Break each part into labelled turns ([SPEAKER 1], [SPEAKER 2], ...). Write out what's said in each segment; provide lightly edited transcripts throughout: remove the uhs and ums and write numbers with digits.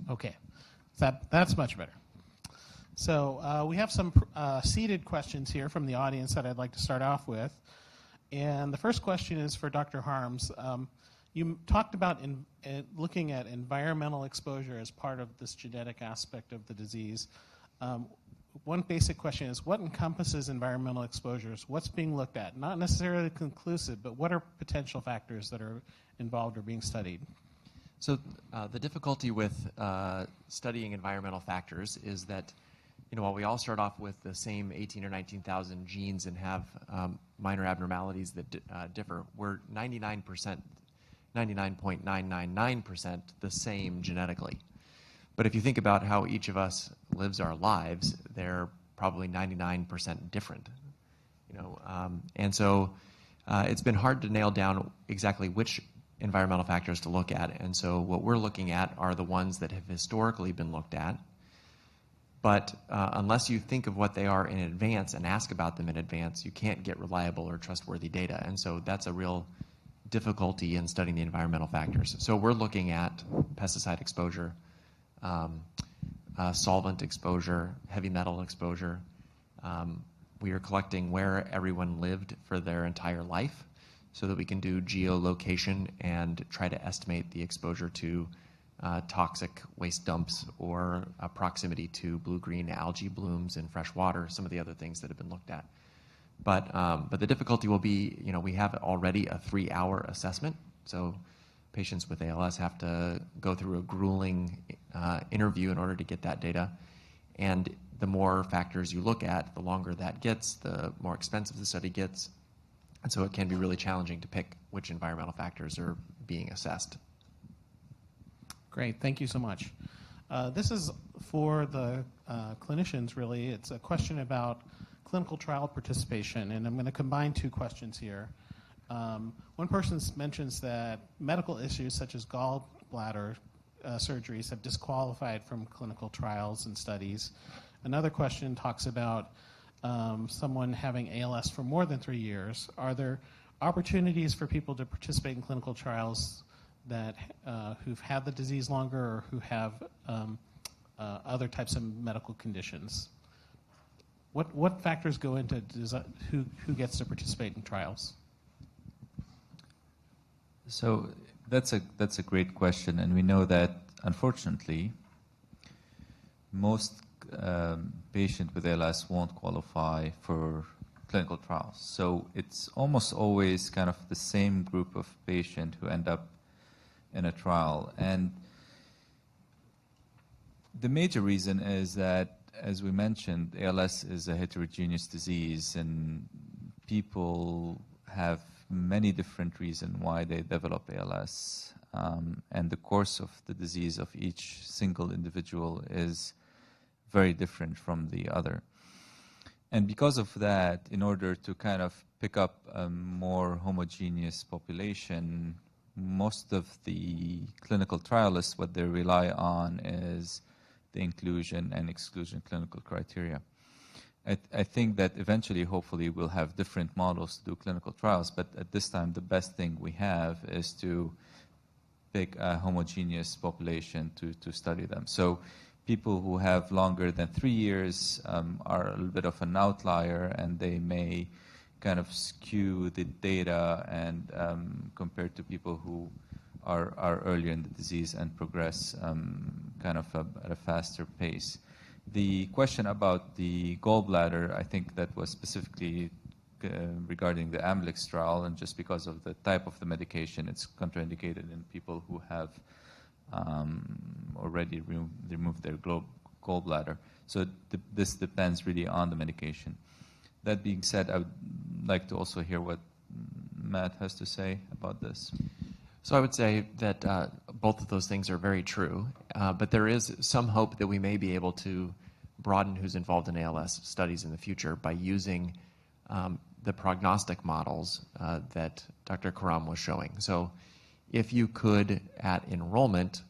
[SPEAKER 1] Okay, that's much better. So we have some seated questions here from the audience that I'd like to start off with. And the first question is for Dr. Harms. You talked about looking at environmental exposure as part of this genetic aspect of the disease. One basic question is, what encompasses environmental exposures? What's being looked at? Not necessarily conclusive, but what are potential factors that are involved or being studied?
[SPEAKER 2] So the difficulty with studying environmental factors is that, while we all start off with the same 18 or 19,000 genes and have minor abnormalities that differ, we're 99.999% the same genetically. But if you think about how each of us lives our lives, they're probably 99% different. And so it's been hard to nail down exactly which environmental factors to look at. And so what we're looking at are the ones that have historically been looked at. But unless you think of what they are in advance and ask about them in advance, you can't get reliable or trustworthy data. And so that's a real difficulty in studying the environmental factors. So we're looking at pesticide exposure, solvent exposure, heavy metal exposure. We are collecting where everyone lived for their entire life so that we can do geolocation and try to estimate the exposure to toxic waste dumps or proximity to blue-green algae blooms in fresh water, some of the other things that have been looked at. But the difficulty will be, we have already a 3-hour assessment. So patients with ALS have to go through a grueling interview in order to get that data. And the more factors you look at, the longer that gets, the more expensive the study gets. And so it can be really challenging to pick which environmental factors are being assessed.
[SPEAKER 1] Great, thank you so much. This is for the clinicians, really. It's a question about clinical trial participation, and I'm going to combine two questions here. One person mentions that medical issues such as gallbladder surgeries have disqualified from clinical trials and studies. Another question talks about someone having ALS for more than 3 years. Are there opportunities for people to participate in clinical trials that who've had the disease longer or who have other types of medical conditions? What factors go into who gets to participate in trials?
[SPEAKER 3] So that's a great question, and we know that unfortunately most patients with ALS won't qualify for clinical trials. So it's almost always kind of the same group of patients who end up in a trial. And the major reason is that, as we mentioned, ALS is a heterogeneous disease, and people have many different reasons why they develop ALS. And the course of the disease of each single individual is very different from the other. And because of that, in order to kind of pick up a more homogeneous population, most of the clinical trialists, what they rely on is the inclusion and exclusion clinical criteria. I think that eventually, hopefully, we'll have different models to do clinical trials, but at this time, the best thing we have is to pick a homogeneous population to study them. So people who have longer than 3 years are a little bit of an outlier, and they may kind of skew the data and compared to people who are earlier in the disease and progress kind of at a faster pace. The question about the gallbladder, I think that was specifically regarding the Amylyx trial, and just because of the type of the medication, it's contraindicated in people who have already removed their gallbladder. So this depends really on the medication. That being said, I would like to also hear what Matt has to say about this.
[SPEAKER 2] So I would say that both of those things are very true, but there is some hope that we may be able to broaden who's involved in ALS studies in the future by using the prognostic models that Dr. Karam was showing. So if you could, at enrollment,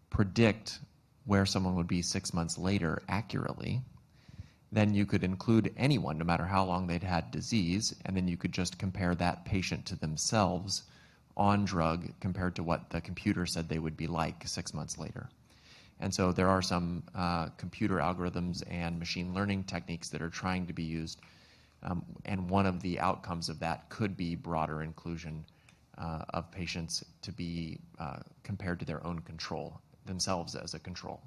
[SPEAKER 2] predict where someone would be 6 months later accurately, then you could include anyone, no matter how long they'd had disease, and then you could just compare that patient to themselves on drug compared to what the computer said they would be like 6 months later. And so there are some computer algorithms and machine learning techniques that are trying to be used. And one of the outcomes of that could be broader inclusion of patients to be compared to their own control, themselves as a control.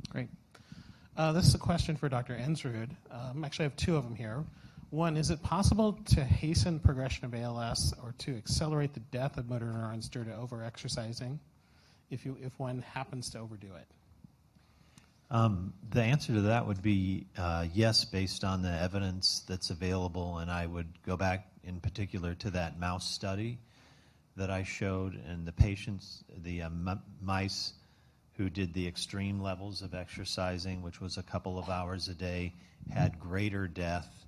[SPEAKER 1] Great. This is a question for Dr. Ensrud. Actually, I have two of them here. One, is it possible to hasten progression of ALS or to accelerate the death of motor neurons due to overexercising if one happens to overdo it?
[SPEAKER 4] The answer to that would be yes, based on the evidence that's available, and I would go back in particular to that mouse study that I showed, and the patients, the mice who did the extreme levels of exercising, which was a couple of hours a day, had greater death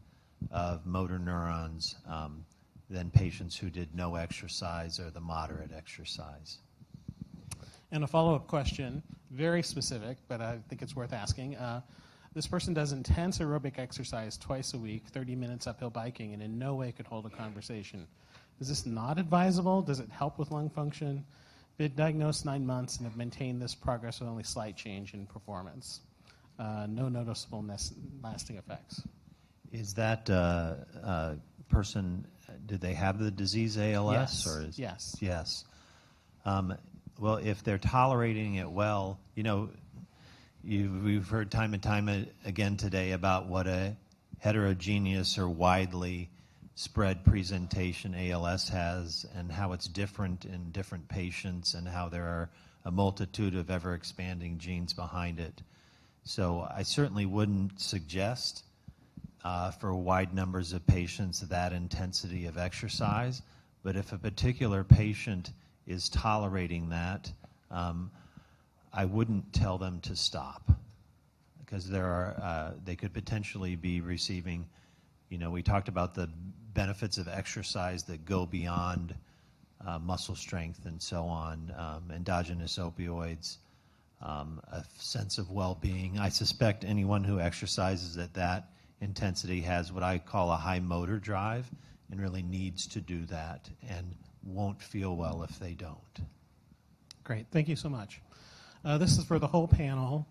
[SPEAKER 4] of motor neurons than patients who did no exercise or the moderate exercise.
[SPEAKER 1] And a follow-up question, very specific, but I think it's worth asking. This person does intense aerobic exercise twice a week, 30 minutes uphill biking, and in no way could hold a conversation. Is this not advisable? Does it help with lung function? Been diagnosed 9 months and have maintained this progress with only slight change in performance. No noticeable lasting effects.
[SPEAKER 4] Is that person, did they have the disease ALS?
[SPEAKER 1] Yes.
[SPEAKER 4] Or is,
[SPEAKER 1] Yes.
[SPEAKER 4] Yes. Well, if they're tolerating it well, you know, we've heard time and time again today about what a heterogeneous or widely spread presentation ALS has and how it's different in different patients and how there are a multitude of ever-expanding genes behind it. So I certainly wouldn't suggest for wide numbers of patients that intensity of exercise, but if a particular patient is tolerating that, I wouldn't tell them to stop, because they could potentially be receiving, you know, we talked about the benefits of exercise that go beyond muscle strength and so on, endogenous opioids, a sense of well-being. I suspect anyone who exercises at that intensity has what I call a high motor drive and really needs to do that and won't feel well if they don't.
[SPEAKER 1] Great, thank you so much. This is for the whole panel.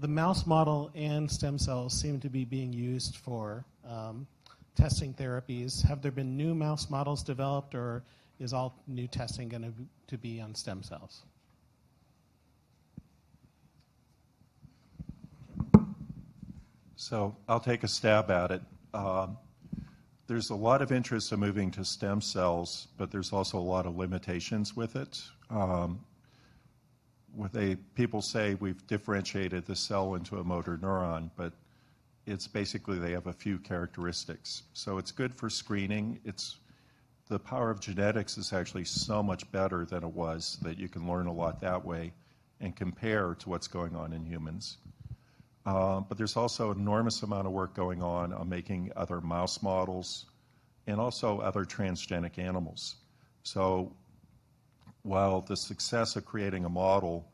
[SPEAKER 1] The mouse model and stem cells seem to be being used for testing therapies. Have there been new mouse models developed, or is all new testing going to be on stem cells?
[SPEAKER 5] So I'll take a stab at it. There's a lot of interest in moving to stem cells, but there's also a lot of limitations with it. People say we've differentiated the cell into a motor neuron, but it's basically they have a few characteristics. So it's good for screening. The power of genetics is actually so much better than it was that you can learn a lot that way and compare to what's going on in humans. But there's also an enormous amount of work going on making other mouse models and also other transgenic animals. So while the success of creating a model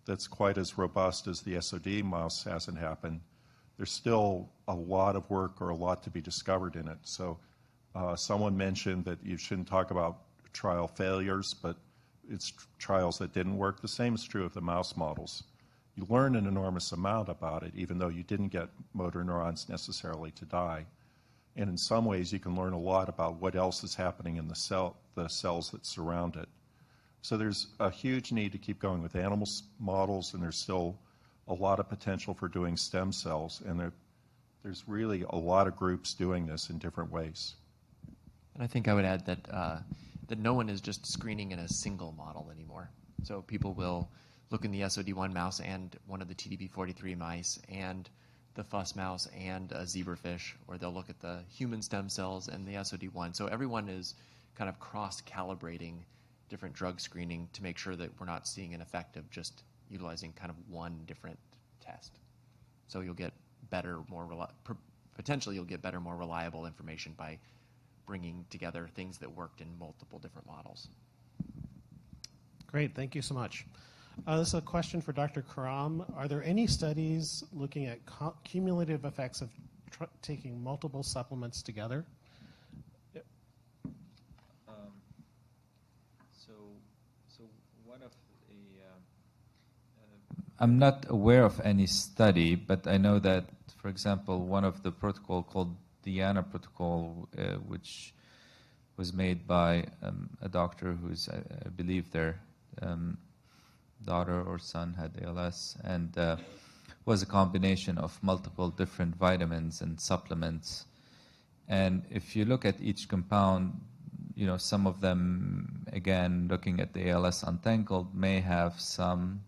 [SPEAKER 5] that's quite as robust as the SOD mouse hasn't happened, there's still a lot of work or a lot to be discovered in it. So someone mentioned that you shouldn't talk about trial failures, but it's trials that didn't work. The same is true of the mouse models. You learn an enormous amount about it, even though you didn't get motor neurons necessarily to die. And in some ways, you can learn a lot about what else is happening in the cells that surround it. So there's a huge need to keep going with animal models, and there's still a lot of potential for doing stem cells. And there's really a lot of groups doing this in different ways.
[SPEAKER 2] And I think I would add that no one is just screening in a single model anymore. So people will look in the SOD1 mouse and one of the TDP43 mice and the FUS mouse and a zebrafish, or they'll look at the human stem cells and the SOD1. So everyone is kind of cross-calibrating different drug screening to make sure that we're not seeing an effect of just utilizing kind of one different test. So you'll get better, potentially you'll get better, more reliable information by bringing together things that worked in multiple different models.
[SPEAKER 1] Great, thank you so much. This is a question for Dr. Karam. Are there any studies looking at cumulative effects of taking multiple supplements together?
[SPEAKER 3] So one of the I'm not aware of any study, but I know that, for example, one of the protocol called Diana protocol, which was made by a doctor who's, I believe, their daughter or son had ALS, and was a combination of multiple different vitamins and supplements. And if you look at each compound, you know, some of them, again, looking at the ALS Untangled, may have some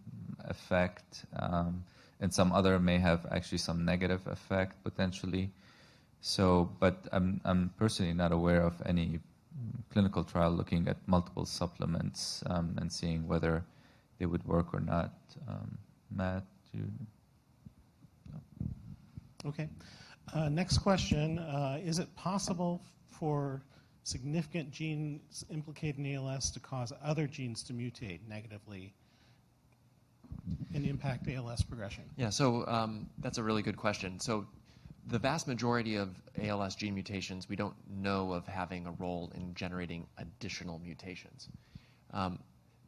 [SPEAKER 3] effect, and some other may have actually some negative effect potentially. So, but I'm personally not aware of any clinical trial looking at multiple supplements and seeing whether they would work or not. Matt, you?
[SPEAKER 1] Okay. Next question. Is it possible for significant genes implicated in ALS to cause other genes to mutate negatively and impact ALS progression?
[SPEAKER 2] Yeah, so that's a really good question. So the vast majority of ALS gene mutations we don't know of having a role in generating additional mutations.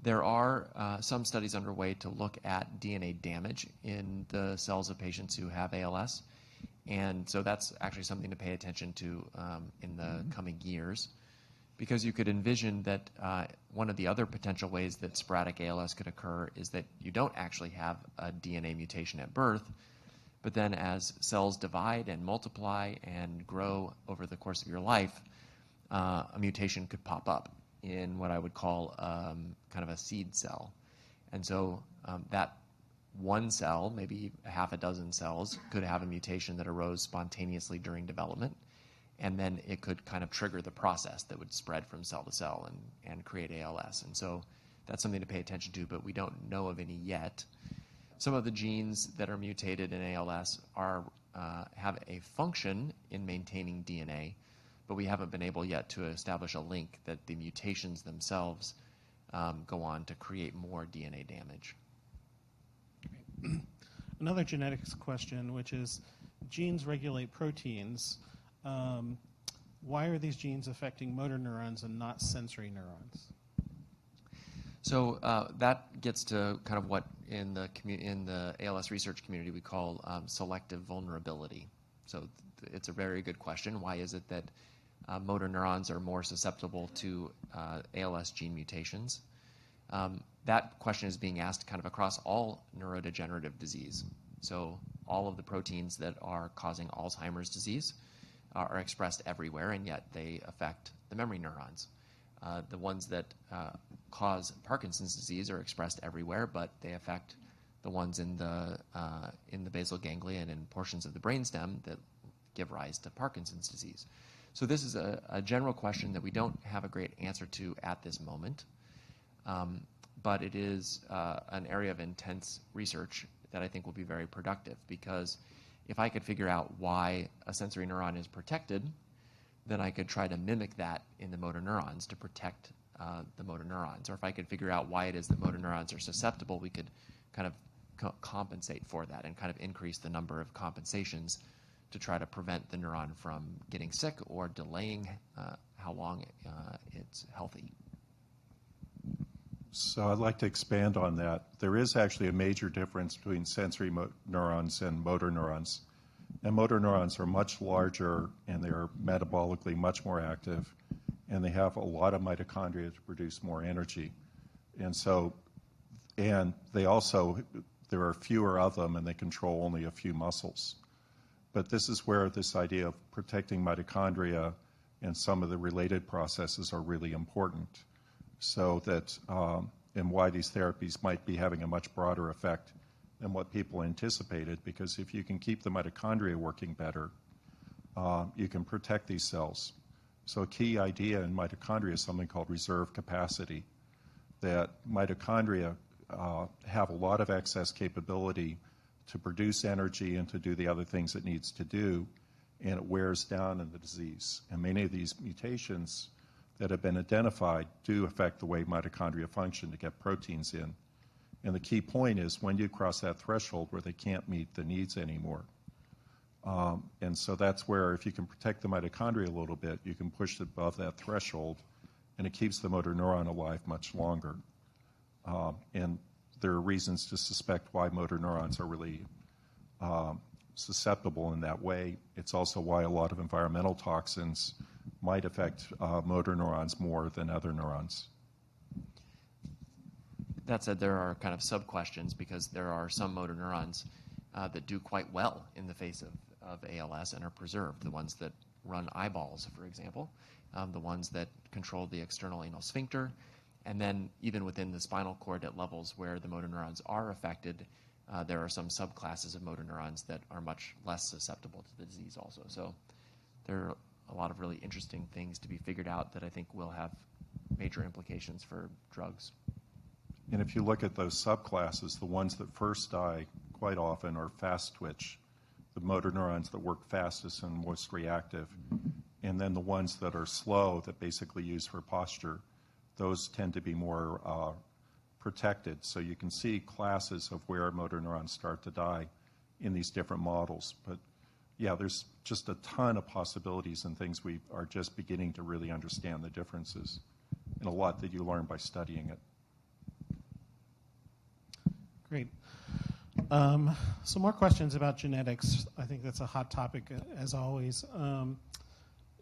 [SPEAKER 2] There are some studies underway to look at DNA damage in the cells of patients who have ALS. And so that's actually something to pay attention to in the coming years, because you could envision that one of the other potential ways that sporadic ALS could occur is that you don't actually have a DNA mutation at birth, but then as cells divide and multiply and grow over the course of your life, a mutation could pop up in what I would call kind of a seed cell. And so that one cell, maybe a half a dozen cells, could have a mutation that arose spontaneously during development, and then it could kind of trigger the process that would spread from cell to cell and create ALS. And so that's something to pay attention to, but we don't know of any yet. Some of the genes that are mutated in ALS have a function in maintaining DNA, but we haven't been able yet to establish a link that the mutations themselves go on to create more DNA damage.
[SPEAKER 1] Another genetics question, which is genes regulate proteins. Why are these genes affecting motor neurons and not sensory neurons?
[SPEAKER 2] So that gets to kind of what in the ALS research community we call selective vulnerability. So it's a very good question. Why is it that motor neurons are more susceptible to ALS gene mutations? That question is being asked kind of across all neurodegenerative disease. So all of the proteins that are causing Alzheimer's disease are expressed everywhere, and yet they affect the memory neurons. The ones that cause Parkinson's disease are expressed everywhere, but they affect the ones in the basal ganglia and in portions of the brainstem that give rise to Parkinson's disease. So this is a general question that we don't have a great answer to at this moment. But it is an area of intense research that I think will be very productive, because if I could figure out why a sensory neuron is protected, then I could try to mimic that in the motor neurons to protect the motor neurons. Or if I could figure out why it is that motor neurons are susceptible, we could kind of compensate for that and kind of increase the number of compensations to try to prevent the neuron from getting sick or delaying how long it's healthy.
[SPEAKER 5] So I'd like to expand on that. There is actually a major difference between sensory neurons and motor neurons. And motor neurons are much larger, and they're metabolically much more active, and they have a lot of mitochondria to produce more energy. And they also, there are fewer of them, and they control only a few muscles. But this is where this idea of protecting mitochondria and some of the related processes are really important. So that, and why these therapies might be having a much broader effect than what people anticipated, because if you can keep the mitochondria working better, you can protect these cells. So a key idea in mitochondria is something called reserve capacity, that mitochondria have a lot of excess capability to produce energy and to do the other things it needs to do, and it wears down in the disease. And many of these mutations that have been identified do affect the way mitochondria function to get proteins in. And the key point is when you cross that threshold where they can't meet the needs anymore. And so that's where if you can protect the mitochondria a little bit, you can push it above that threshold, and it keeps the motor neuron alive much longer. And there are reasons to suspect why motor neurons are really susceptible in that way. It's also why a lot of environmental toxins might affect motor neurons more than other neurons.
[SPEAKER 2] That said, there are kind of sub-questions because there are some motor neurons that do quite well in the face of ALS and are preserved. The ones that run eyeballs, for example, the ones that control the external anal sphincter, and then even within the spinal cord at levels where the motor neurons are affected, there are some subclasses of motor neurons that are much less susceptible to the disease also. So there are a lot of really interesting things to be figured out that I think will have major implications for drugs.
[SPEAKER 5] And if you look at those subclasses, the ones that first die quite often are fast twitch, the motor neurons that work fastest and most reactive. And then the ones that are slow, that basically use for posture, those tend to be more protected. So you can see classes of where motor neurons start to die in these different models. But yeah, there's just a ton of possibilities and things we are just beginning to really understand the differences, and a lot that you learn by studying it.
[SPEAKER 1] Great. Some more questions about genetics. I think that's a hot topic, as always.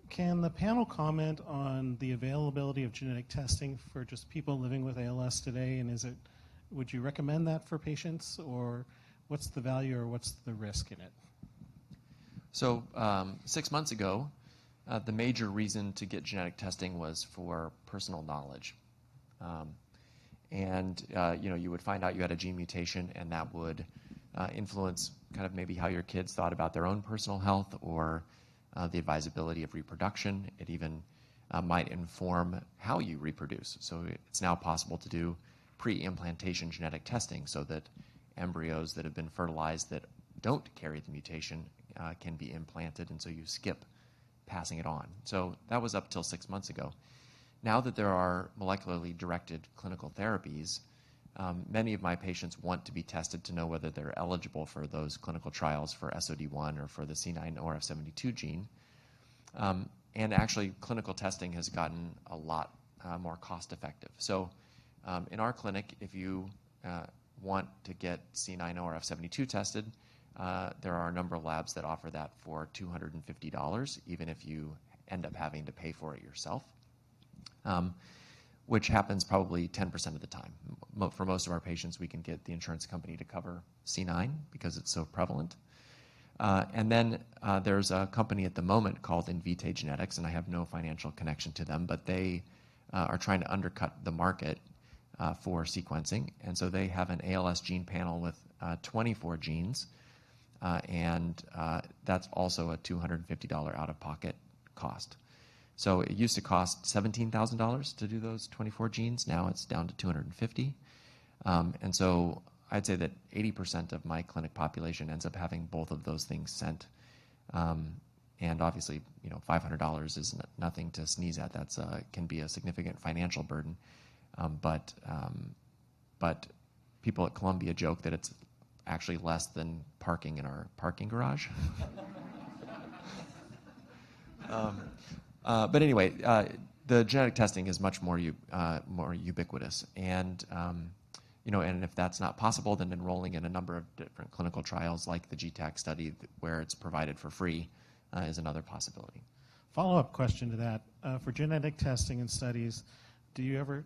[SPEAKER 1] Can the panel comment on the availability of genetic testing for just people living with ALS today, and would you recommend that for patients, or what's the value or what's the risk in it?
[SPEAKER 2] So 6 months ago, the major reason to get genetic testing was for personal knowledge. You would find out you had a gene mutation, and that would influence kind of maybe how your kids thought about their own personal health or the advisability of reproduction. It even might inform how you reproduce. So it's now possible to do pre-implantation genetic testing so that embryos that have been fertilized that don't carry the mutation can be implanted, and so you skip passing it on. So that was up till 6 months ago. Now that there are molecularly directed clinical therapies, many of my patients want to be tested to know whether they're eligible for those clinical trials for SOD1 or for the C9orf72 gene. And actually, clinical testing has gotten a lot more cost effective. So in our clinic, if you want to get C9orf72 tested, there are a number of labs that offer that for $250, even if you end up having to pay for it yourself. Which happens probably 10% of the time. For most of our patients, we can get the insurance company to cover C9 because it's so prevalent. And then there's a company at the moment called Invitae Genetics, and I have no financial connection to them, but they are trying to undercut the market for sequencing. And so they have an ALS gene panel with 24 genes, and that's also a $250 out-of-pocket cost. So it used to cost $17,000 to do those 24 genes. Now it's down to $250. And so I'd say that 80% of my clinic population ends up having both of those things sent. And obviously, $500 is nothing to sneeze at. That's can be a significant financial burden. But people at Columbia joke that it's actually less than parking in our parking garage. But anyway, the genetic testing is much more ubiquitous, and and if that's not possible, then enrolling in a number of different clinical trials, like the GTAC study, where it's provided for free, is another possibility.
[SPEAKER 1] Follow-up question to that: for genetic testing and studies, do you ever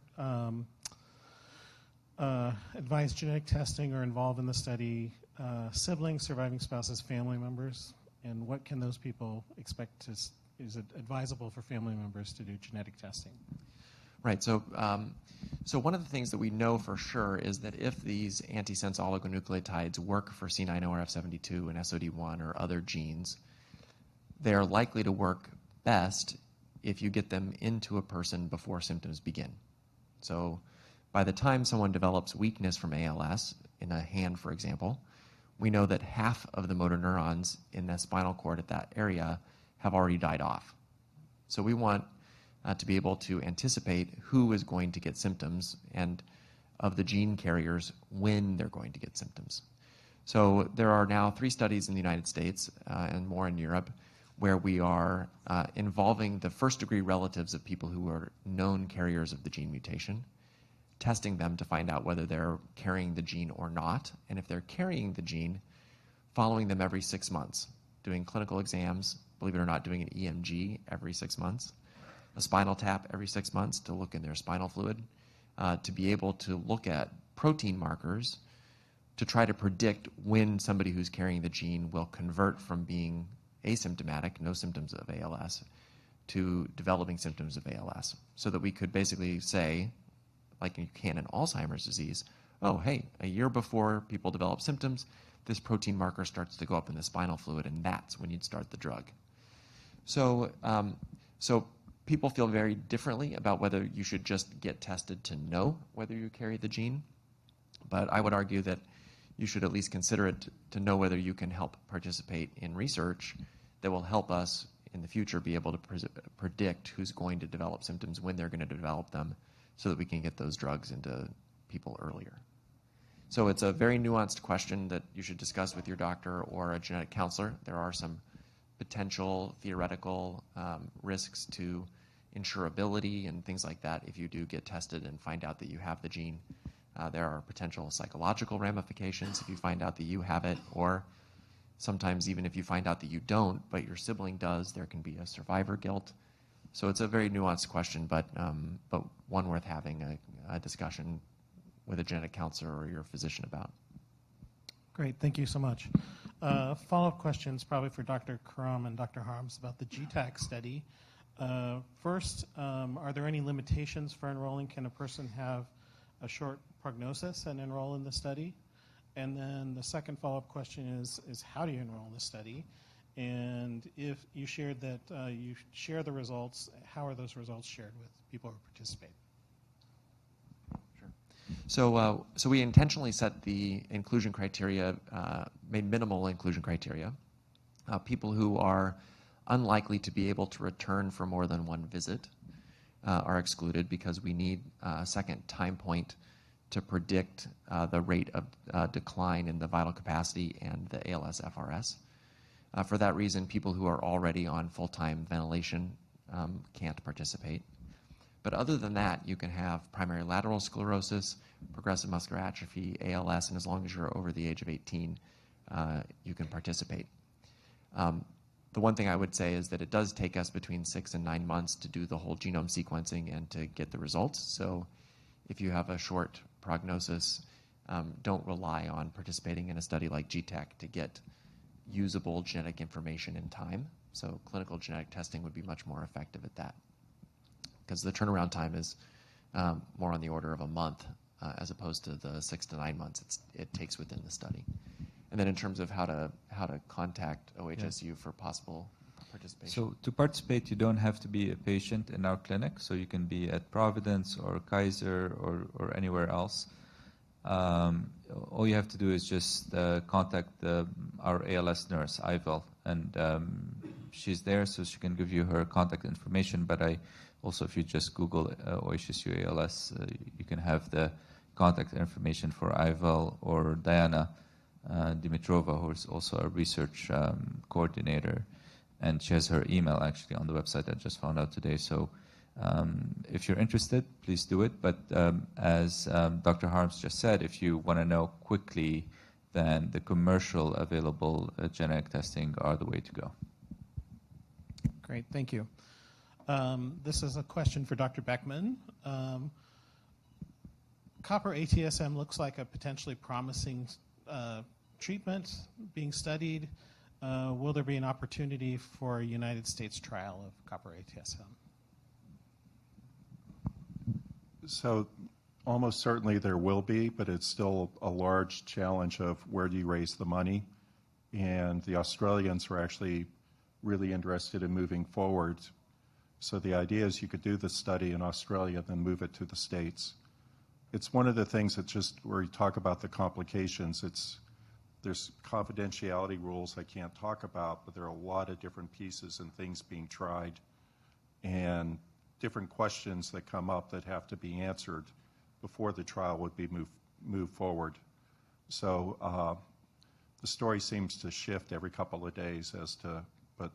[SPEAKER 1] advise genetic testing or involve in the study siblings, surviving spouses, family members, and what can those people expect to? Is it advisable for family members to do genetic testing?
[SPEAKER 2] Right. So one of the things that we know for sure is that if these antisense oligonucleotides work for C9orf72 and SOD1 or other genes, they are likely to work best if you get them into a person before symptoms begin. So by the time someone develops weakness from ALS, in a hand, for example, we know that half of the motor neurons in the spinal cord at that area have already died off. So we want to be able to anticipate who is going to get symptoms and of the gene carriers when they're going to get symptoms. So there are now 3 studies in the United States and more in Europe where we are involving the first-degree relatives of people who are known carriers of the gene mutation, testing them to find out whether they're carrying the gene or not. And if they're carrying the gene, following them every 6 months, doing clinical exams, believe it or not, doing an EMG every 6 months, a spinal tap every 6 months to look in their spinal fluid, to be able to look at protein markers to try to predict when somebody who's carrying the gene will convert from being asymptomatic, no symptoms of ALS, to developing symptoms of ALS, so that we could basically say, like you can in Alzheimer's disease, oh, hey, a year before people develop symptoms, this protein marker starts to go up in the spinal fluid, and that's when you'd start the drug. So, so people feel very differently about whether you should just get tested to know whether you carry the gene, but I would argue that you should at least consider it to know whether you can help participate in research that will help us in the future be able to predict who's going to develop symptoms, when they're going to develop them, so that we can get those drugs into people earlier. So it's a very nuanced question that you should discuss with your doctor or a genetic counselor. There are some potential theoretical risks to insurability and things like that if you do get tested and find out that you have the gene. There are potential psychological ramifications if you find out that you have it, or sometimes even if you find out that you don't, but your sibling does, there can be a survivor guilt. So it's a very nuanced question, but one worth having a discussion with a genetic counselor or your physician about.
[SPEAKER 1] Great, thank you so much. Follow-up questions probably for Dr. Karam and Dr. Harms about the GTAC study. First, are there any limitations for enrolling? Can a person have a short prognosis and enroll in the study? And then the second follow-up question is how do you enroll in the study? And if you shared that you share the results, how are those results shared with people who participate?
[SPEAKER 2] Sure. So we intentionally set the inclusion criteria, made minimal inclusion criteria. People who are unlikely to be able to return for more than one visit are excluded, because we need a second time point to predict the rate of decline in the vital capacity and the ALS-FRS. For that reason, people who are already on full-time ventilation can't participate. But other than that, you can have primary lateral sclerosis, progressive muscular atrophy, ALS, and as long as you're over the age of 18, you can participate. The one thing I would say is that it does take us between 6 and 9 months to do the whole genome sequencing and to get the results. So if you have a short prognosis, don't rely on participating in a study like GTAC to get usable genetic information in time. So clinical genetic testing would be much more effective at that, because the turnaround time is more on the order of a month as opposed to the 6 to 9 months it takes within the study. And then in terms of how to contact OHSU for possible participation.
[SPEAKER 3] So to participate, you don't have to be a patient in our clinic. So you can be at Providence or Kaiser or anywhere else. All you have to do is just contact our ALS nurse, Ivel, and she's there, so she can give you her contact information. But also, if you just Google OHSU ALS, you can have the contact information for Ivel or Diana Dimitrova, who is also a research coordinator, and she has her email actually on the website I just found out today. So if you're interested, please do it. But as Dr. Harms just said, if you want to know quickly, then the commercial available genetic testing are the way to go.
[SPEAKER 1] Great, thank you. This is a question for Dr. Beckman. Copper ATSM looks like a potentially promising treatment being studied. Will there be an opportunity for a United States trial of copper ATSM?
[SPEAKER 5] So almost certainly there will be, but it's still a large challenge of where do you raise the money. And the Australians were actually really interested in moving forward. So the idea is you could do the study in Australia, then move it to the States. It's one of the things that just where you talk about the complications, there's confidentiality rules I can't talk about, but there are a lot of different pieces and things being tried and different questions that come up that have to be answered before the trial would be moved forward. So the story seems to shift every couple of days but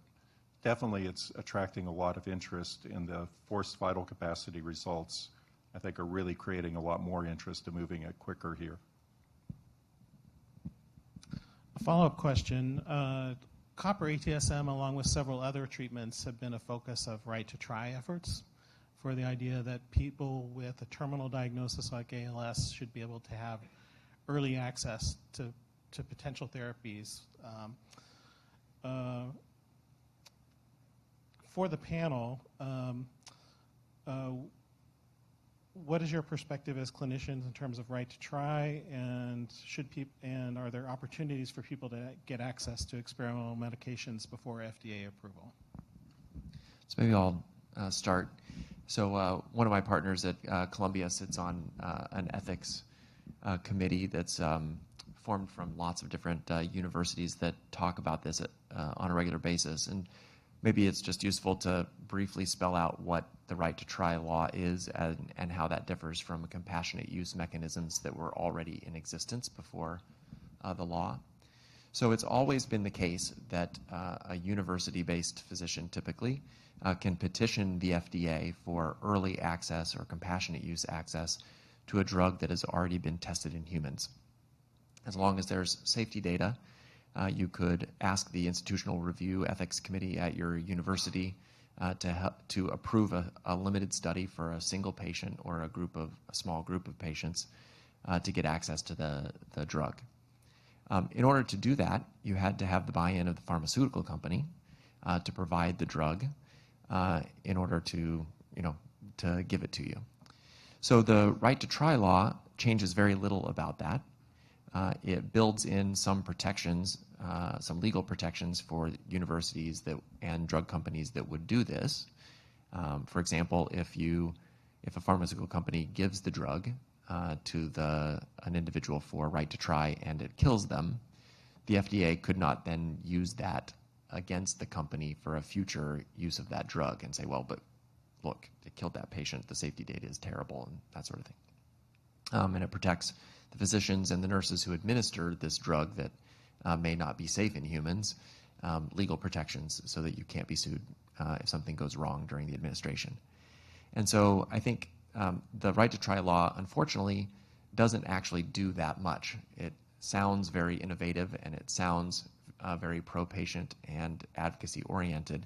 [SPEAKER 5] definitely it's attracting a lot of interest in the forced vital capacity results I think are really creating a lot more interest in moving it quicker here.
[SPEAKER 1] A follow-up question. Copper ATSM, along with several other treatments, have been a focus of right-to-try efforts for the idea that people with a terminal diagnosis like ALS should be able to have early access to potential therapies. For the panel, what is your perspective as clinicians in terms of right to try, and are there opportunities for people to get access to experimental medications before FDA approval?
[SPEAKER 2] So maybe I'll start. So one of my partners at Columbia sits on an ethics committee that's formed from lots of different universities that talk about this on a regular basis. And maybe it's just useful to briefly spell out what the right to try law is and how that differs from compassionate use mechanisms that were already in existence before the law. So it's always been the case that a university-based physician typically can petition the FDA for early access or compassionate use access to a drug that has already been tested in humans. As long as there's safety data, you could ask the Institutional Review Ethics Committee at your university to approve a limited study for a single patient or a small group of patients to get access to the drug. In order to do that, you had to have the buy-in of the pharmaceutical company to provide the drug in order to give it to you. So the right to try law changes very little about that. It builds in some protections, some legal protections for universities and drug companies that would do this. For example, if a pharmaceutical company gives the drug to an individual for right to try and it kills them, the FDA could not then use that against the company for a future use of that drug and say, well, but look, it killed that patient, the safety data is terrible, and that sort of thing. And it protects the physicians and the nurses who administer this drug that may not be safe in humans, legal protections so that you can't be sued if something goes wrong during the administration. And so I think the right to try law, unfortunately, doesn't actually do that much. It sounds very innovative and it sounds very pro-patient and advocacy-oriented,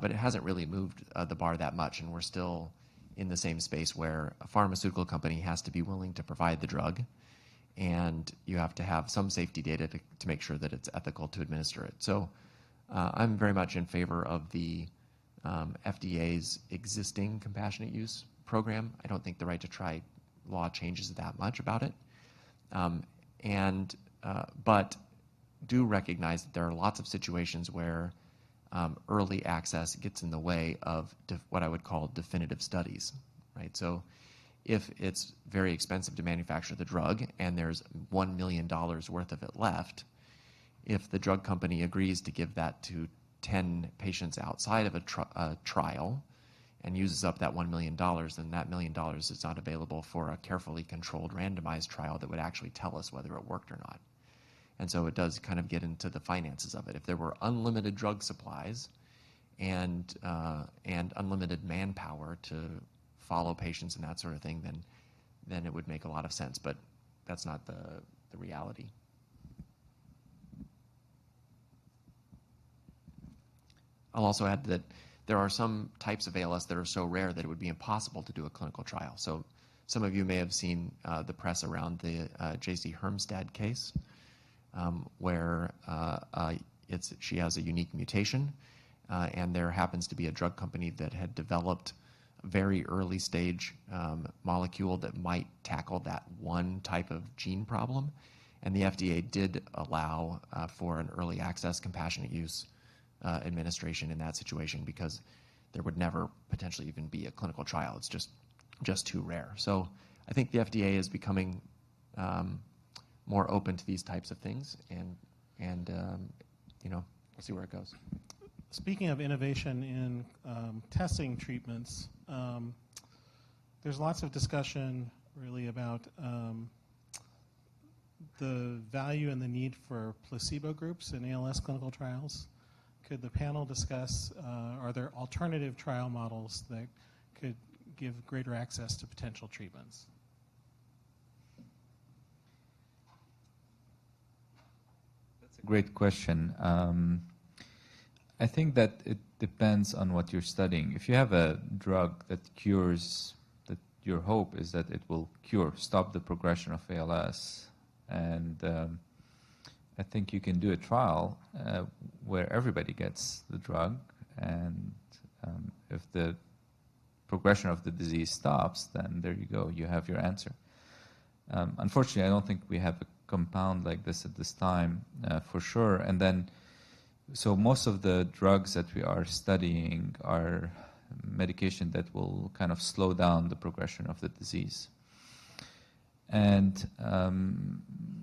[SPEAKER 2] but it hasn't really moved the bar that much, and we're still in the same space where a pharmaceutical company has to be willing to provide the drug, and you have to have some safety data to make sure that it's ethical to administer it. So I'm very much in favor of the FDA's existing compassionate use program. I don't think the right to try law changes that much about it. But do recognize that there are lots of situations where early access gets in the way of what I would call definitive studies, right? So if it's very expensive to manufacture the drug and there's $1 million worth of it left, if the drug company agrees to give that to 10 patients outside of a trial and uses up that $1 million, then that $1 million is not available for a carefully controlled randomized trial that would actually tell us whether it worked or not. And so it does kind of get into the finances of it. If there were unlimited drug supplies and unlimited manpower to follow patients and that sort of thing, then it would make a lot of sense. But that's not the reality. I'll also add that there are some types of ALS that are so rare that it would be impossible to do a clinical trial. So some of you may have seen the press around the J.C. Hermstad case, where she has a unique mutation, and there happens to be a drug company that had developed a very early stage molecule that might tackle that one type of gene problem, and the FDA did allow for an early access compassionate use administration in that situation because there would never potentially even be a clinical trial. It's just too rare. So I think the FDA is becoming more open to these types of things, and we'll see where it goes.
[SPEAKER 1] Speaking of innovation in testing treatments, there's lots of discussion really about the value and the need for placebo groups in ALS clinical trials. Could the panel discuss, are there alternative trial models that could give greater access to potential treatments?
[SPEAKER 3] That's a great question. I think that it depends on what you're studying. If you have a drug that cures, that your hope is that it will stop the progression of ALS, and I think you can do a trial where everybody gets the drug, and if the progression of the disease stops, then there you go, you have your answer. Unfortunately, I don't think we have a compound like this at this time, for sure. And then, so most of the drugs that we are studying are medication that will kind of slow down the progression of the disease. And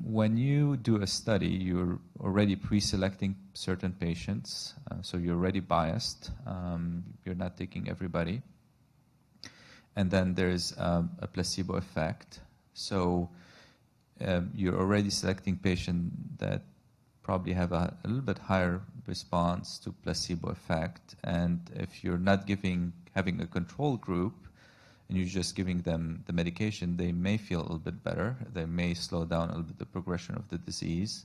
[SPEAKER 3] when you do a study, you're already pre-selecting certain patients, so you're already biased. You're not taking everybody. And then there's a placebo effect. So you're already selecting patients that probably have a little bit higher response to placebo effect. And if you're not having a control group, and you're just giving them the medication, they may feel a little bit better. They may slow down a little bit the progression of the disease.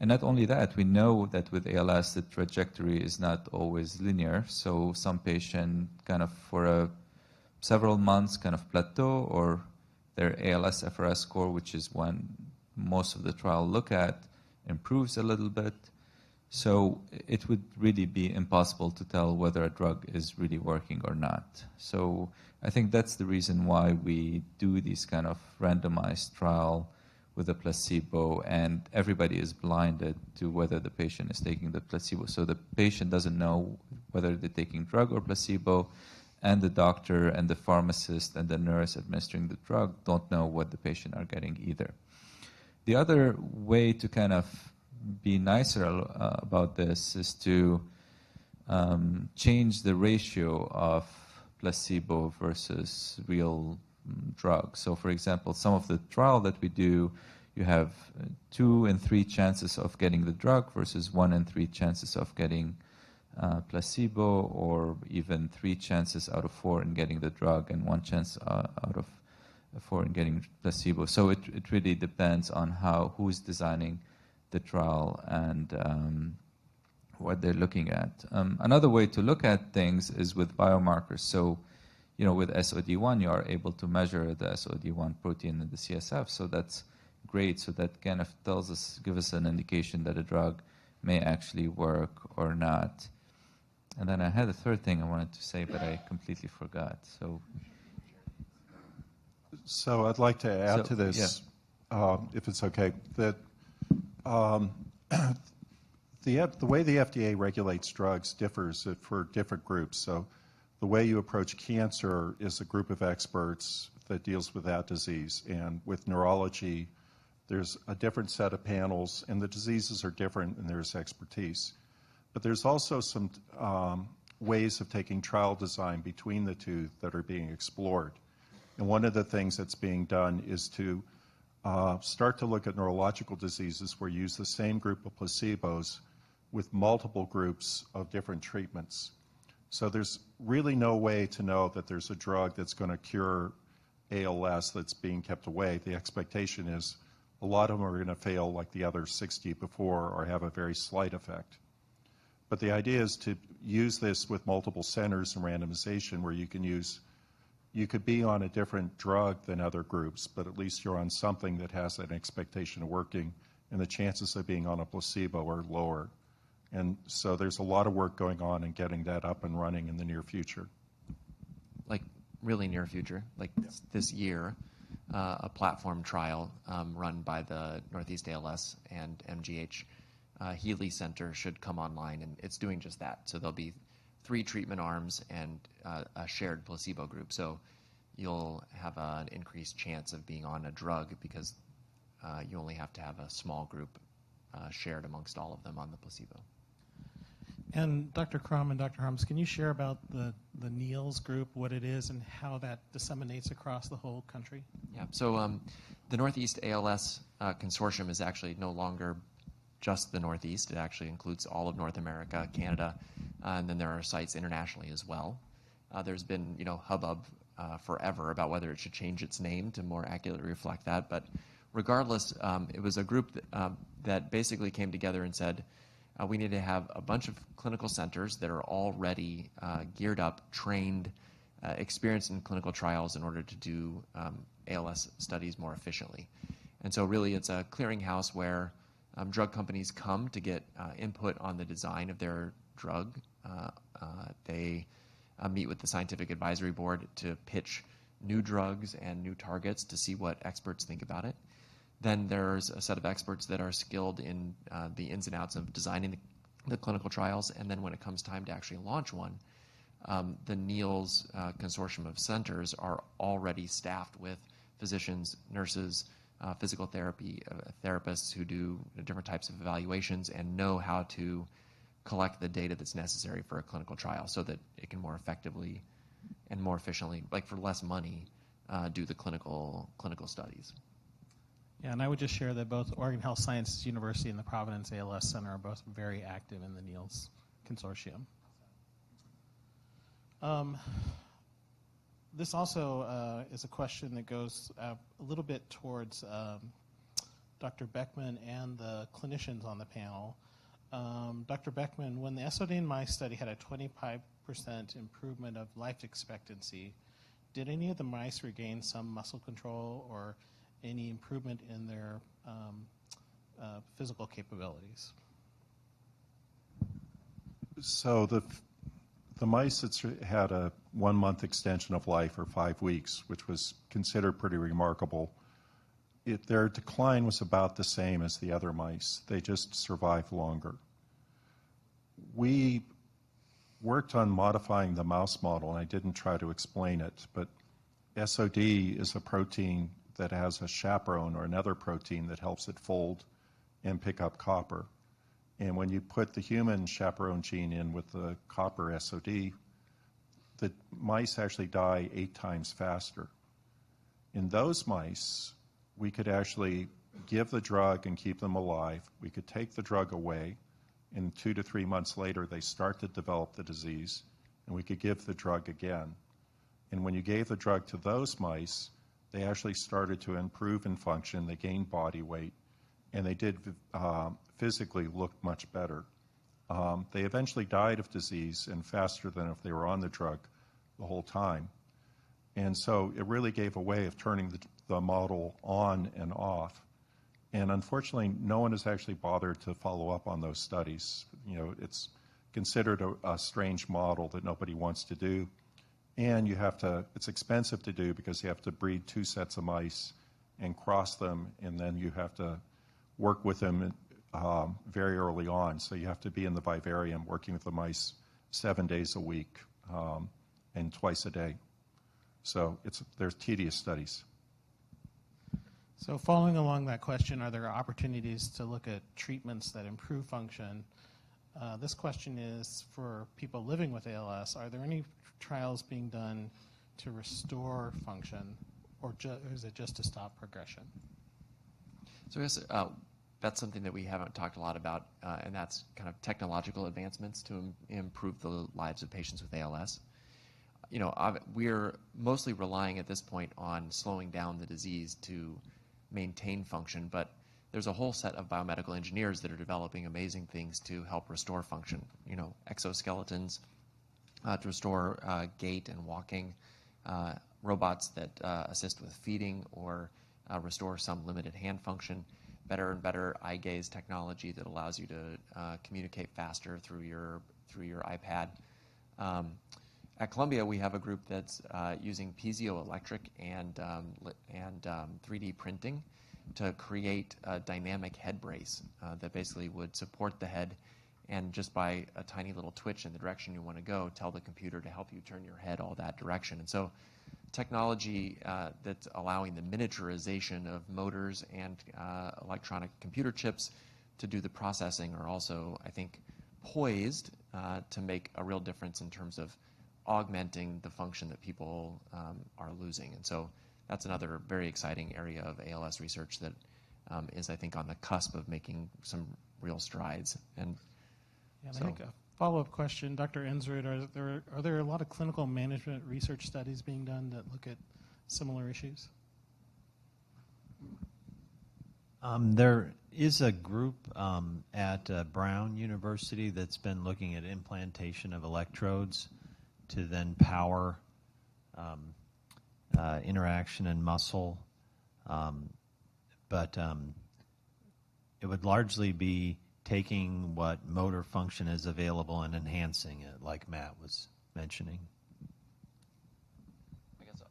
[SPEAKER 3] And not only that, we know that with ALS, the trajectory is not always linear. So some patient kind of for several months kind of plateau, or their ALS-FRS score, which is one most of the trial look at, improves a little bit. So it would really be impossible to tell whether a drug is really working or not. So I think that's the reason why we do these kind of randomized trial with a placebo, and everybody is blinded to whether the patient is taking the placebo. So the patient doesn't know whether they're taking drug or placebo, and the doctor and the pharmacist and the nurse administering the drug don't know what the patient are getting either. The other way to kind of be nicer about this is to change the ratio of placebo versus real drug. So for example, some of the trial that we do, you have 2 in 3 chances of getting the drug versus 1 in 3 chances of getting placebo, or even 3 chances out of 4 in getting the drug and 1 chance out of 4 in getting placebo. So it really depends on who's designing the trial and what they're looking at. Another way to look at things is with biomarkers. So, with SOD1, you are able to measure the SOD1 protein in the CSF. So that's great. So that kind of gives us an indication that a drug may actually work or not. And then I had a third thing I wanted to say, but I completely forgot.
[SPEAKER 5] So I'd like to add to this, if it's okay, that the way the FDA regulates drugs differs for different groups. So the way you approach cancer is a group of experts that deals with that disease. And with neurology, there's a different set of panels, and the diseases are different, and there's expertise. But there's also some ways of taking trial design between the two that are being explored. And one of the things that's being done is to start to look at neurological diseases where you use the same group of placebos with multiple groups of different treatments. So there's really no way to know that there's a drug that's going to cure ALS that's being kept away. The expectation is a lot of them are going to fail like the other 60 before or have a very slight effect. But the idea is to use this with multiple centers and randomization where you could be on a different drug than other groups, but at least you're on something that has an expectation of working, and the chances of being on a placebo are lower. And so there's a lot of work going on in getting that up and running in the near future.
[SPEAKER 2] Like really near future, like this year, a platform trial run by the Northeast ALS and MGH Healy Center should come online, and it's doing just that. So there'll be 3 treatment arms and a shared placebo group. So you'll have an increased chance of being on a drug because you only have to have a small group shared amongst all of them on the placebo.
[SPEAKER 1] And Dr. Crum and Dr. Harms, can you share about the NEALS group, what it is, and how that disseminates across the whole country?
[SPEAKER 2] Yeah, so the Northeast ALS Consortium is actually no longer just the Northeast. It actually includes all of North America, Canada, and then there are sites internationally as well. There's been, hubbub forever about whether it should change its name to more accurately reflect that. But regardless, it was a group that basically came together and said, we need to have a bunch of clinical centers that are already geared up, trained, experienced in clinical trials in order to do ALS studies more efficiently. And so really it's a clearinghouse where drug companies come to get input on the design of their drug. They meet with the scientific advisory board to pitch new drugs and new targets to see what experts think about it. Then there's a set of experts that are skilled in the ins and outs of designing the clinical trials. And then when it comes time to actually launch one, the NEALS Consortium of centers are already staffed with physicians, nurses, physical therapy therapists who do different types of evaluations and know how to collect the data that's necessary for a clinical trial so that it can more effectively and more efficiently, like for less money, do the clinical studies.
[SPEAKER 1] Yeah, and I would just share that both Oregon Health Sciences University and the Providence ALS Center are both very active in the NEALS Consortium. This also is a question that goes a little bit towards Dr. Beckman and the clinicians on the panel. Dr. Beckman, when the SOD in mice study had a 25% improvement of life expectancy, did any of the mice regain some muscle control or any improvement in their physical capabilities?
[SPEAKER 5] So the mice that had a 1 month extension of life, or 5 weeks, which was considered pretty remarkable, their decline was about the same as the other mice. They just survived longer. We worked on modifying the mouse model, and I didn't try to explain it, but SOD is a protein that has a chaperone or another protein that helps it fold and pick up copper. And when you put the human chaperone gene in with the copper SOD, the mice actually die 8 times faster. In those mice, we could actually give the drug and keep them alive. We could take the drug away, and 2 to 3 months later, they start to develop the disease, and we could give the drug again. And when you gave the drug to those mice, they actually started to improve in function. They gained body weight, and they did physically look much better. They eventually died of disease, and faster than if they were on the drug the whole time. And so it really gave a way of turning the model on and off. And unfortunately, no one has actually bothered to follow up on those studies. You know, it's considered a strange model that nobody wants to do. And it's expensive to do because you have to breed 2 sets of mice and cross them, and then you have to work with them very early on. So you have to be in the vivarium working with the mice 7 days a week and twice a day. So there's tedious studies.
[SPEAKER 1] So following along that question, are there opportunities to look at treatments that improve function? This question is for people living with ALS. Are there any trials being done to restore function, or is it just to stop progression?
[SPEAKER 2] So I guess that's something that we haven't talked a lot about, and that's kind of technological advancements to improve the lives of patients with ALS. You know, we're mostly relying at this point on slowing down the disease to maintain function, but there's a whole set of biomedical engineers that are developing amazing things to help restore function. You know, exoskeletons to restore gait and walking, robots that assist with feeding or restore some limited hand function, better and better eye gaze technology that allows you to communicate faster through your iPad. At Columbia, we have a group that's using piezoelectric and 3D printing to create a dynamic head brace that basically would support the head, and just by a tiny little twitch in the direction you want to go, tell the computer to help you turn your head all that direction. And so technology that's allowing the miniaturization of motors and electronic computer chips to do the processing are also, I think, poised to make a real difference in terms of augmenting the function that people are losing. And so that's another very exciting area of ALS research that is, I think, on the cusp of making some real strides. And
[SPEAKER 1] yeah,
[SPEAKER 2] so,
[SPEAKER 1] I think Follow-up question, Dr. Ensrud, are there a lot of clinical management research studies being done that look at similar issues?
[SPEAKER 4] There is a group at Brown University that's been looking at implantation of electrodes to then power interaction in muscle. But it would largely be taking what motor function is available and enhancing it, like Matt was mentioning.
[SPEAKER 2] I guess so.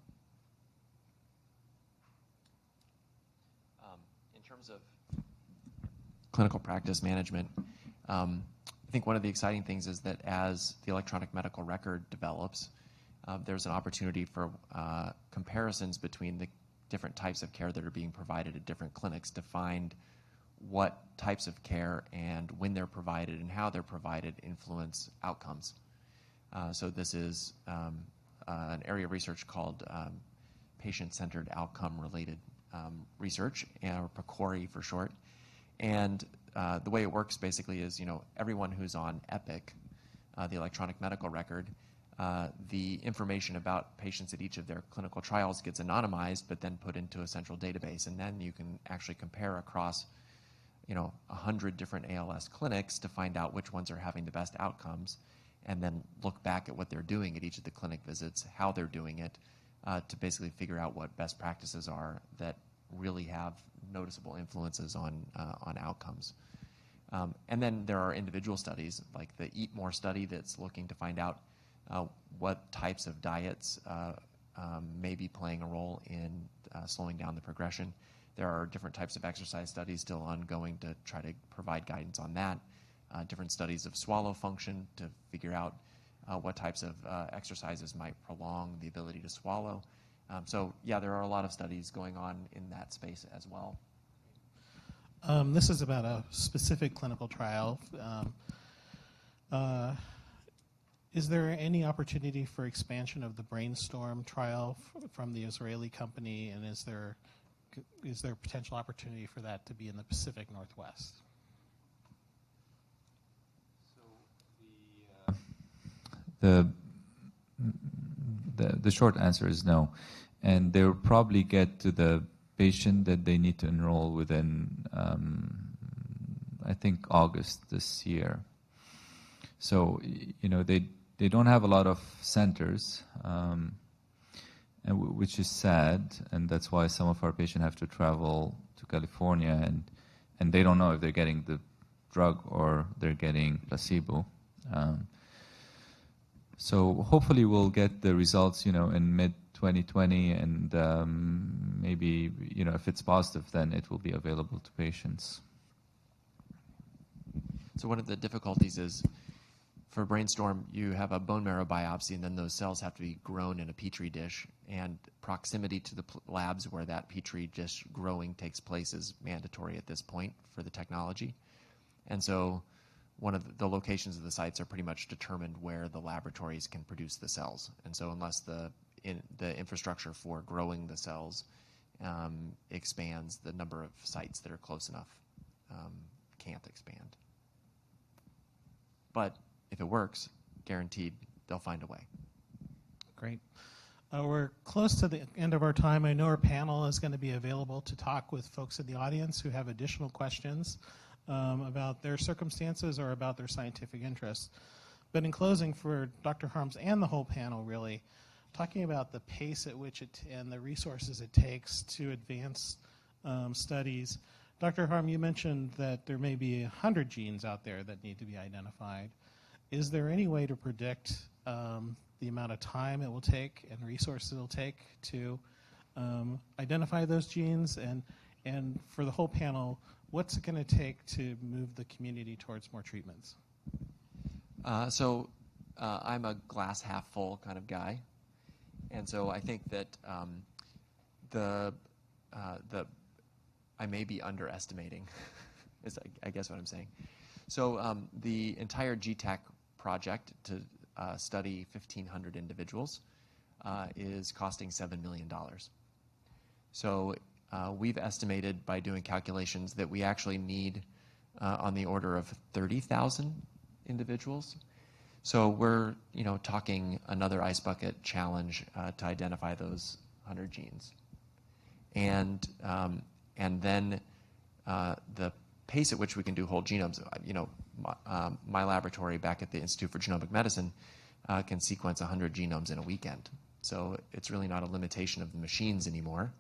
[SPEAKER 2] In terms of clinical practice management, I think one of the exciting things is that as the electronic medical record develops, there's an opportunity for comparisons between the different types of care that are being provided at different clinics to find what types of care and when they're provided and how they're provided influence outcomes. So this is an area of research called patient-centered outcome-related research, or PCORI for short. And the way it works basically is, everyone who's on Epic, the electronic medical record, the information about patients at each of their clinical trials gets anonymized, but then put into a central database. And then you can actually compare across 100 different ALS clinics to find out which ones are having the best outcomes, and then look back at what they're doing at each of the clinic visits, how they're doing it, to basically figure out what best practices are that really have noticeable influences on outcomes. And then there are individual studies, like the Eat More study that's looking to find out what types of diets may be playing a role in slowing down the progression. There are different types of exercise studies still ongoing to try to provide guidance on that. Different studies of swallow function to figure out what types of exercises might prolong the ability to swallow. So yeah, there are a lot of studies going on in that space as well.
[SPEAKER 1] This is about a specific clinical trial. Is there any opportunity for expansion of the Brainstorm trial from the Israeli company, and is there potential opportunity for that to be in the Pacific Northwest?
[SPEAKER 3] So the short answer is no, and they will probably get to the patient that they need to enroll within, I think, August this year. So they don't have a lot of centers, which is sad, and that's why some of our patients have to travel to California, and they don't know if they're getting the drug or they're getting placebo. So hopefully we'll get the results, in mid-2020, and maybe, if it's positive, then it will be available to patients.
[SPEAKER 2] So one of the difficulties is, for Brainstorm, you have a bone marrow biopsy, and then those cells have to be grown in a Petri dish, and proximity to the labs where that Petri dish growing takes place is mandatory at this point for the technology. And so one of the locations of the sites are pretty much determined where the laboratories can produce the cells. And so unless the infrastructure for growing the cells expands, the number of sites that are close enough can't expand. But if it works, guaranteed, they'll find a way.
[SPEAKER 1] Great. We're close to the end of our time. I know our panel is going to be available to talk with folks in the audience who have additional questions about their circumstances or about their scientific interests. But in closing, for Dr. Harms and the whole panel, really, talking about the pace at which and the resources it takes to advance studies. Dr. Harm, you mentioned that there may be 100 genes out there that need to be identified. Is there any way to predict the amount of time it will take and resources it will take to identify those genes? And for the whole panel, what's it going to take to move the community towards more treatments?
[SPEAKER 2] So I'm a glass half full kind of guy. And so I think that I may be underestimating, is I guess what I'm saying. So the entire GTAC project to study 1,500 individuals is costing $7 million. So we've estimated by doing calculations that we actually need on the order of 30,000 individuals. So we're talking another ice bucket challenge to identify those 100 genes, and then the pace at which we can do whole genomes. My laboratory back at the Institute for Genomic Medicine can sequence 100 genomes in a weekend. So it's really not a limitation of the machines anymore.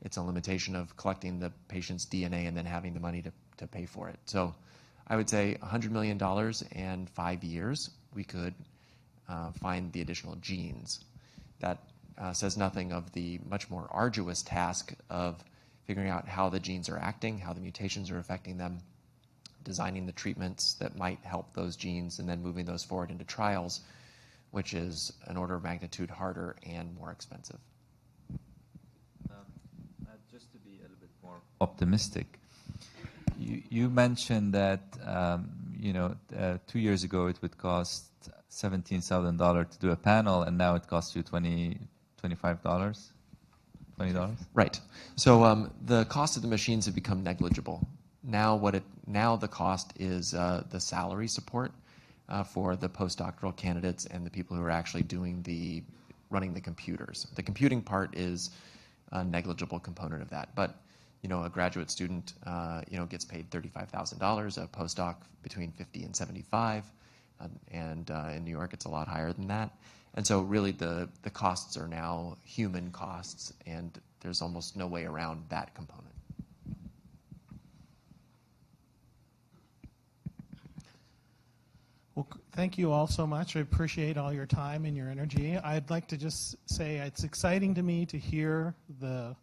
[SPEAKER 2] It's a limitation of collecting the patient's DNA and then having the money to pay for it. So I would say $100 million and 5 years, we could find the additional genes. That says nothing of the much more arduous task of figuring out how the genes are acting, how the mutations are affecting them, designing the treatments that might help those genes, and then moving those forward into trials, which is an order of magnitude harder and more expensive.
[SPEAKER 3] Just to be a little bit more optimistic, you mentioned that 2 years ago it would cost $17,000 to do a panel, and now it costs you $25, $20.
[SPEAKER 2] Right. So the cost of the machines have become negligible. Now the cost is the salary support for the postdoctoral candidates and the people who are actually running the computers. The computing part is a negligible component of that, but a graduate student gets paid $35,000, a postdoc between $50 and $75, and in New York it's a lot higher than that. And so really the costs are now human costs, and there's almost no way around that component.
[SPEAKER 1] Well, thank you all so much. I appreciate all your time and your energy. I'd like to just say it's exciting to me to hear the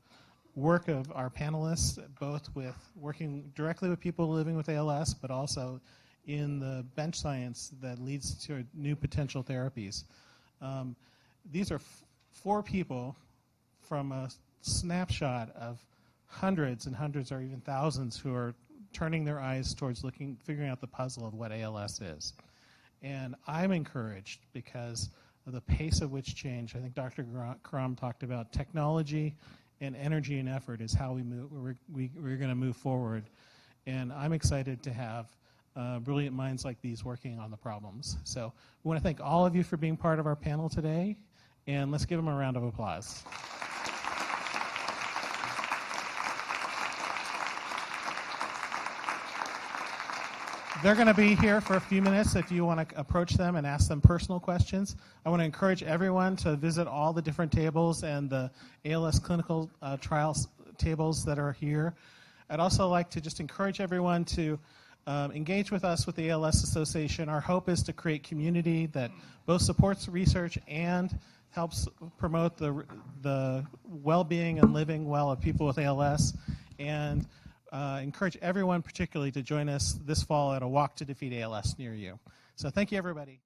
[SPEAKER 1] work of our panelists, both with working directly with people living with ALS, but also in the bench science that leads to new potential therapies. These are 4 people from a snapshot of hundreds and hundreds or even thousands who are turning their eyes towards figuring out the puzzle of what ALS is. And I'm encouraged because of the pace at which change. I think Dr. Crum talked about technology and energy and effort is how we're going to move forward. And I'm excited to have brilliant minds like these working on the problems. So we want to thank all of you for being part of our panel today, and let's give them a round of applause. They're going to be here for a few minutes if you want to approach them and ask them personal questions. I want to encourage everyone to visit all the different tables and the ALS clinical trials tables that are here. I'd also like to just encourage everyone to engage with us with the ALS Association. Our hope is to create community that both supports research and helps promote the well-being and living well of people with ALS. And encourage everyone particularly to join us this fall at a Walk to Defeat ALS near you. So thank you, everybody.